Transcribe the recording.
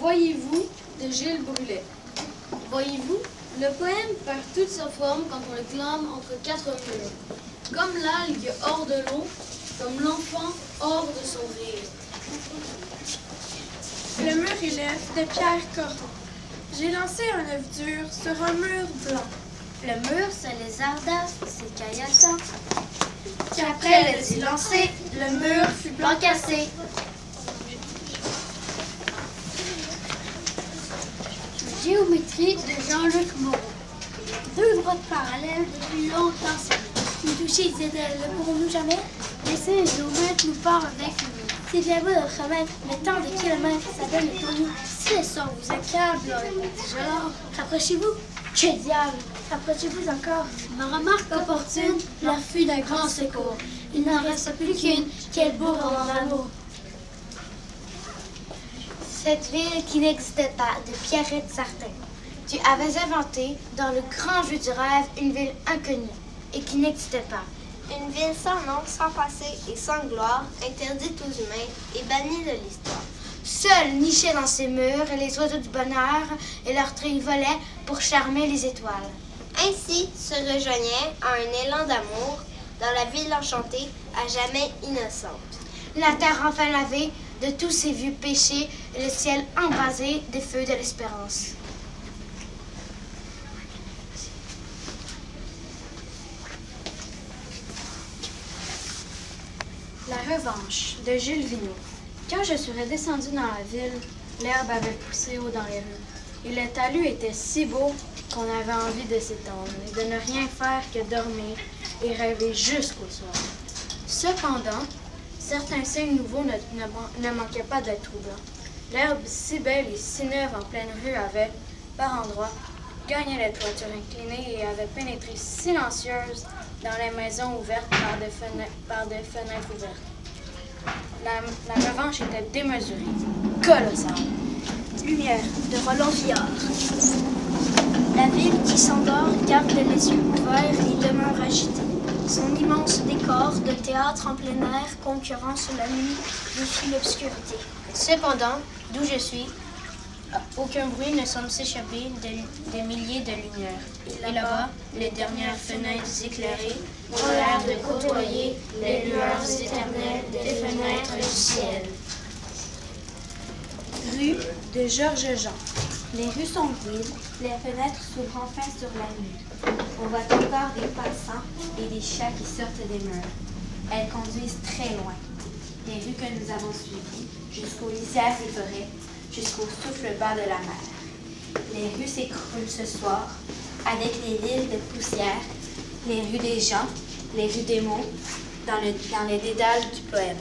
Voyez-vous de Gilles Brullet. Voyez-vous, le poème perd toute sa forme quand on le clame entre quatre murs, comme l'algue hors de l'eau, comme l'enfant hors de son rire. Le mur élève de pierre coraux. J'ai lancé un œuf dur sur un mur blanc. Le mur, c'est les ardasses, c'est Caillatan. Qu'après le dit lancé, le mur fut blanc cassé. Géométrie de Jean-Luc Moreau. Deux droites parallèles depuis longtemps séparées. Nous toucher les ailes ne pourrons-nous jamais laisser les géomètres nous part avec nous. C'est bien beau notre maître, mais tant de kilomètres, ça donne le tournis. Si les sorts vous accablent dans les petits genres, rapprochez-vous. Que diable! Rapprochez-vous encore. Ma remarque opportune leur fut d'un grand secours. Il n'en reste plus qu'une, quel beau roman d'amour. Cette ville qui n'existait pas, de Pierrette Sartin. Tu avais inventé, dans le grand jeu du rêve, une ville inconnue et qui n'existait pas. Une ville sans nom, sans passé et sans gloire, interdite aux humains et bannie de l'histoire. Seuls nichaient dans ses murs les oiseaux du bonheur et leurs trilles volaient pour charmer les étoiles. Ainsi se rejoignait un élan d'amour dans la ville enchantée, à jamais innocente. La terre enfin lavée de tous ses vieux péchés et le ciel embrasé des feux de l'espérance. La revanche de Jules Vigneault. Quand je suis redescendue dans la ville, l'herbe avait poussé haut dans les rues. Et le talus était si beau qu'on avait envie de s'étendre et de ne rien faire que dormir et rêver jusqu'au soir. Cependant, certains signes nouveaux ne manquaient pas d'être troublants. L'herbe si belle et si neuve en pleine rue avait, par endroits, gagné les toitures inclinées et avait pénétré silencieuse dans les maisons ouvertes par des fenêtres ouvertes. La revanche était démesurée, colossale. Lumière de Roland Villard. La ville qui s'endort garde les yeux ouverts et demeure agitée. Son immense décor de théâtre en plein air, concurrence la nuit, défie l'obscurité. Cependant, d'où je suis, aucun bruit ne semble s'échapper des milliers de lumières. Et là-bas, les dernières fenêtres éclairées ont l'air de côtoyer les lueurs éternelles des fenêtres du ciel. Rue de Georges Jean. Les rues sont vides, les fenêtres s'ouvrent enfin sur la nuit. On voit encore des passants et des chats qui sortent des murs. Elles conduisent très loin. Les rues que nous avons suivies, jusqu'aux lisières des forêts, jusqu'au souffle bas de la mer. Les rues s'écroulent ce soir, avec les villes de poussière, les rues des gens, les rues des mots, dans les dédales du poème.